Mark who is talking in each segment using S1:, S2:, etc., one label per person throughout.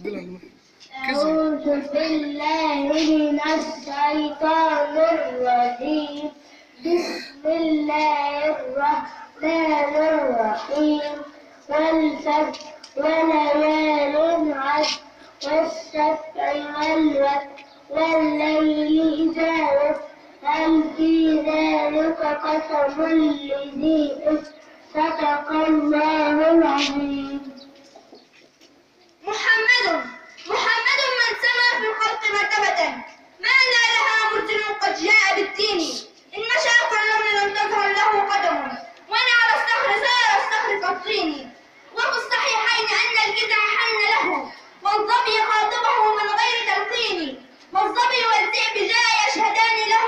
S1: أعوذ بالله من الشيطان الرجيم. بسم الله الرحمن الرحيم. والفجر وليال عشر والشفع والوتر والليل إذا يسر هل في ذلك قسم لذي حجر صدق الله العظيم.
S2: محمد من سما في الخلق مرتبة ما نالها مرسل قد جاء بالتين إن مشى كالرمل لم تظهر له قدم وأنا على الصخر سار الصخر كالطين وفي الصحيحين أن الجذع حن له والظبي خاطبه من غير تلقين والظبي والذئب جاء يشهدان له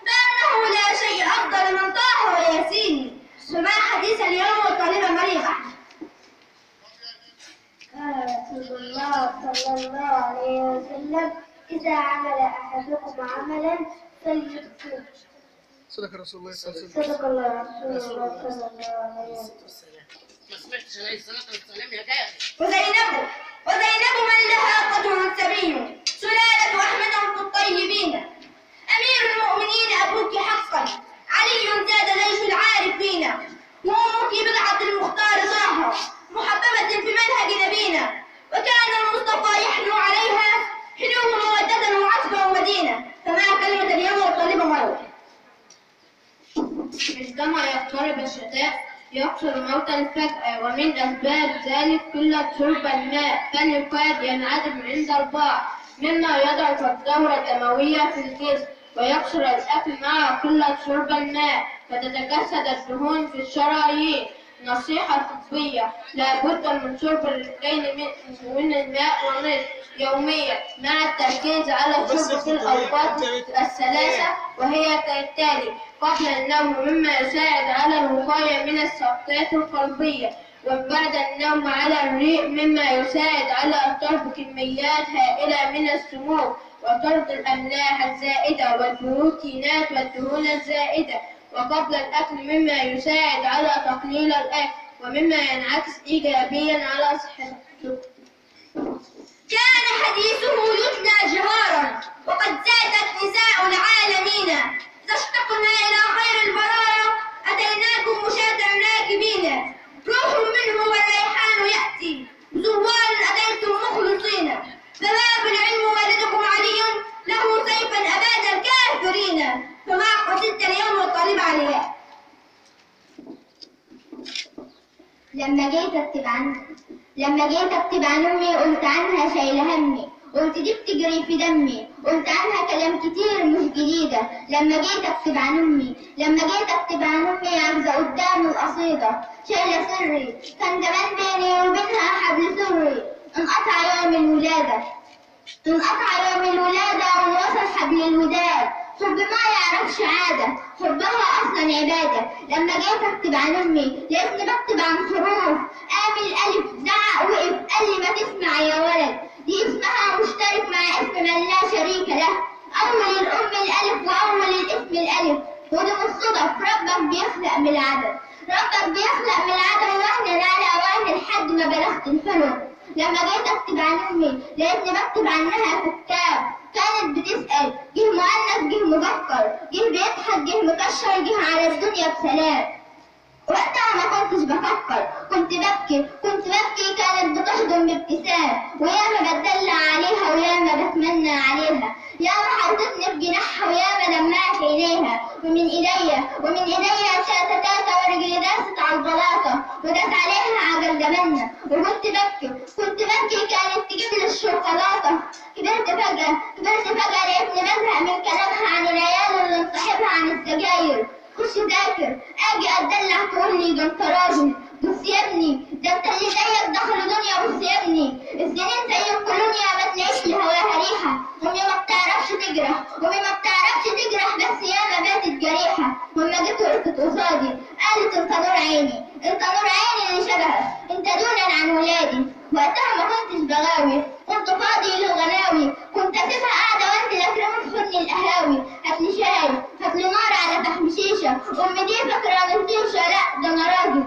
S2: بأنه لا شيء أفضل من طه وياسين. فما حديث اليوم والطالبة مريم أحمد.
S1: قال رسول الله صلى الله عليه وسلم إذا عمل أحدكم عملا فليكتب.
S3: صدق رسول الله صلى الله عليه وسلم.
S1: صدق الله رسول الله صلى الله عليه وسلم.
S4: ما سمعتش عليه الصلاة والسلام يا جاهل.
S2: وزينب من لها قدر سبي سلالة أحمد في الطيبين أمير المؤمنين أبوك حقا علي زاد جيش العارفين وأمك بضعة المختار طه محببة في منهج نبينا وكان المصطفى يحلو عليها حلو مودة وعطفا ومدينة. فما كلمة اليوم والطالبة مروة.
S5: عندما يقترب الشتاء يقصر موتا فجأة ومن أسباب ذلك قلة شرب الماء فاليقاد ينعدم عند البعض مما يضعف الدورة الدموية في الجسم ويقصر الأكل مع قلة شرب الماء فتتجسد الدهون في الشرايين. نصيحة طبية: لا بد من شرب الليلين من الماء ونصف يوميا مع التركيز على الشرب في الأوقات الثلاثة وهي كالتالي: قبل النوم مما يساعد على الوقاية من السقطات القلبية، وبعد النوم على الريق مما يساعد على طرد كميات هائلة من السموم وطرد الأملاح الزائدة والبروتينات والدهون الزائدة، وقبل الأكل مما يساعد على تقليل الأكل ومما ينعكس إيجابيا على صحته.
S2: كان حديثه يتلى جهارا وقد زادت نساء العالمين إذا اشتقنا إلى خير البرايا أتيناكم مشاة راكبين روح منه والريحان يأتي زوار أتيتم مخلصين فباب العلم والدكم علي له سيفا أباد الكافرين. فما قصدت اليوم والطالب عليها.
S1: لما جيت اكتب عن امي قلت عنها شايله همي، قلت دي بتجري في دمي، قلت عنها كلام كتير مش جديده. لما جيت اكتب عن امي عاجزه قدام القصيده شايله سري كان زمان بيني وبينها حبل سري. انقطع يوم الولاده وانوصل حبل الوداد. حب ما يعرفش عادة، حبها أصلا عبادة. لما جيت أكتب عن أمي لقيتني بكتب عن حروف آمل ألف زعق وقف قال لي ما تسمع يا ولد، دي اسمها مشترك مع اسم من لا شريك له. أول الأم الألف وأول الاسم الألف ودي مش صدف. ربك بيخلق من العدد وهنا على وهن لحد ما بلغت الحلم. لما جيت أكتب عن أمي لقيتني بكتب عنها في كتاب. كانت بتسأل جه مؤنث جه مذكر جه بيضحك جه مكشر جه على الدنيا بسلام. وقتها ما كنتش بفكر كنت ببكي كانت بتحضن بابتسام وياما بتدلع عليها وياما بتمنى عليها ياما حطتني في جناحها وياما دمعت عينيها ومن ايديا شاتتات ورجلي داست على البلاطه وداس عليها عجل جبلنا وكنت ببكي كانت تجيب لي الشوكولاته. كبرت فجأة لقيتني بزهق من كلامها عن العيال اللي مصاحبها عن السجاير. خش ذاكر اجي اتدلع تقول لي ده انت راجل. بص يا ابني ده انت اللي زيك دخلوا دنيا. بص يا ابني السنين زي الكولونيا ما تلاقيش لهواها ريحه. امي ما بتعرفش تجرح بس ياما باتت جريحه. لما جيت وقفت قصادي قالت انت نور عيني اللي شبهك انت دونا عن ولادي. وقتها ما كنتش بغاوي كنت فاضي للغناوي كنت اسيبها قاعده وانزل اترمي في حضن القهاوي. هاتلي شاي هاتلي نار على فحم شيشه. امي دي فاكره مفيشه لا ده انا راجل.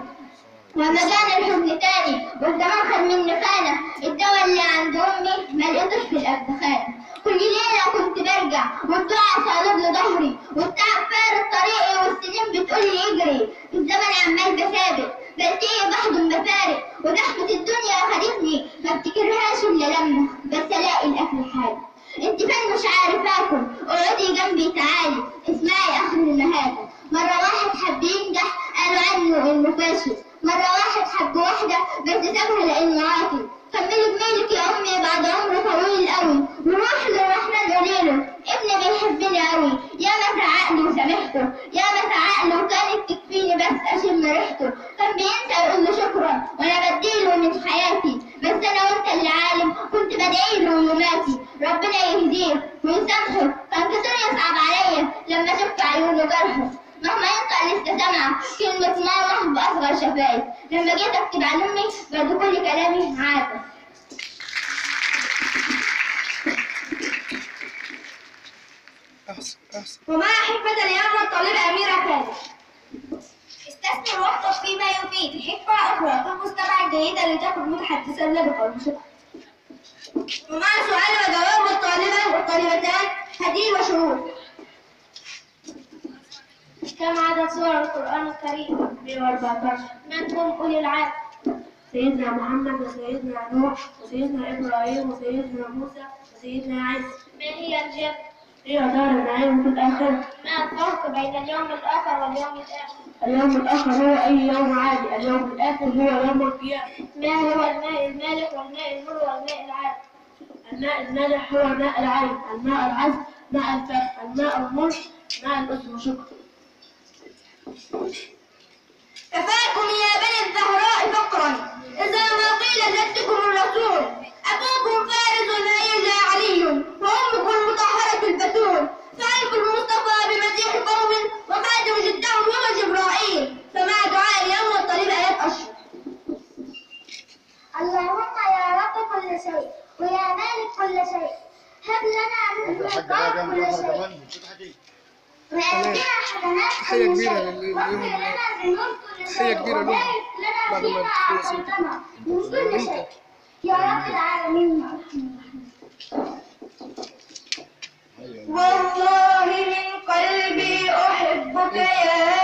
S1: وما جانا الحزن تاني اداني والزمان خد مني خانه، الدواء اللي عند امي ما لقيتوش في الابدخانه. كل ليله كنت برجع والدعاء صالب له ظهري، والتعب فارق طريقي والسنين بتقولي اجري. الزمن عمال بسابق بلتقي بحضن بفارق، وزحمه الدنيا خدتني ما افتكرهاش الا لما بس الاقي الاكل حاجه. انت فين مش عارف اكل؟ اقعدي جنبي تعالي اسمعي اخر المهاجم. مرة واحد حب ينجح قالوا عنه انه فاشل، مرة واحد حب واحدة بس سابها لانه عاطل. كملي بميلك يا امي بعد عمر طويل قوي، وروح للرحمن قوليله ابني بيحبني قوي. يا مسا عقلي وسامحته، يا مسا عقلي وكانت تكفيني بس اشم ريحته. كان بينسى يقول له شكرا وانا بديله من حياتي، بس انا وانت اللي عالم كنت بدعيله يوماتي. ربنا يهديه ويسامحه، كان كتير يصعب عليا لما شفت عيونه جرحه. مهما ينطق لسه سامعه كلمة ماما بأصغر شفايف، لما جيت أكتب عن أمي بعد كل كلامي عاتب.
S3: أحسن.
S2: ومع حكمة اليوم الطالبة أميرة خالد.
S1: استثمر وقتك فيما يفيد، حكمة أخرى كن مستمعا جيدا لتكن متحدثا لا بقول شكرا.
S2: ومع سؤال وجواب الطالبة والطالبتان هديل وشروط.
S5: كم عدد سور القرآن الكريم؟ 114. من هم أولي العزم؟ سيدنا محمد وسيدنا نوح وسيدنا إبراهيم وسيدنا موسى وسيدنا عيسى. ما هي الجنة؟ هي دار النعيم في الآخرة. ما الفرق بين اليوم الآخر واليوم الآخر؟ اليوم الآخر هو أي يوم عادي، اليوم الآخر هو يوم القيامة. ما هو الماء المالح والماء المر والماء العذب؟ الماء المالح هو ماء العين، الماء العذب ماء الفم، الماء المر ماء الأذن. شكرا.
S2: كفاكم يا بني الزهراء فقرا إذا ما قيل جدكم الرسول. أبوكم فارس هيجا علي وأمكم المطهرة البتول. فألف المصطفى بمديح قوم وخادم جدهم هو جبرائيل. فمع دعاء اليوم والطالب آيات أشهر.
S1: اللهم يا رب كل شيء ويا مالك كل شيء، هب لنا من الخيرات كل شيء، وأهدنا حسنات كل شيء، واغفر لنا ذنوب كل شيء، وبارك لنا فيما أعطيتنا من كل شيء يا رب العالمين.
S2: والله من قلبي أحبك يا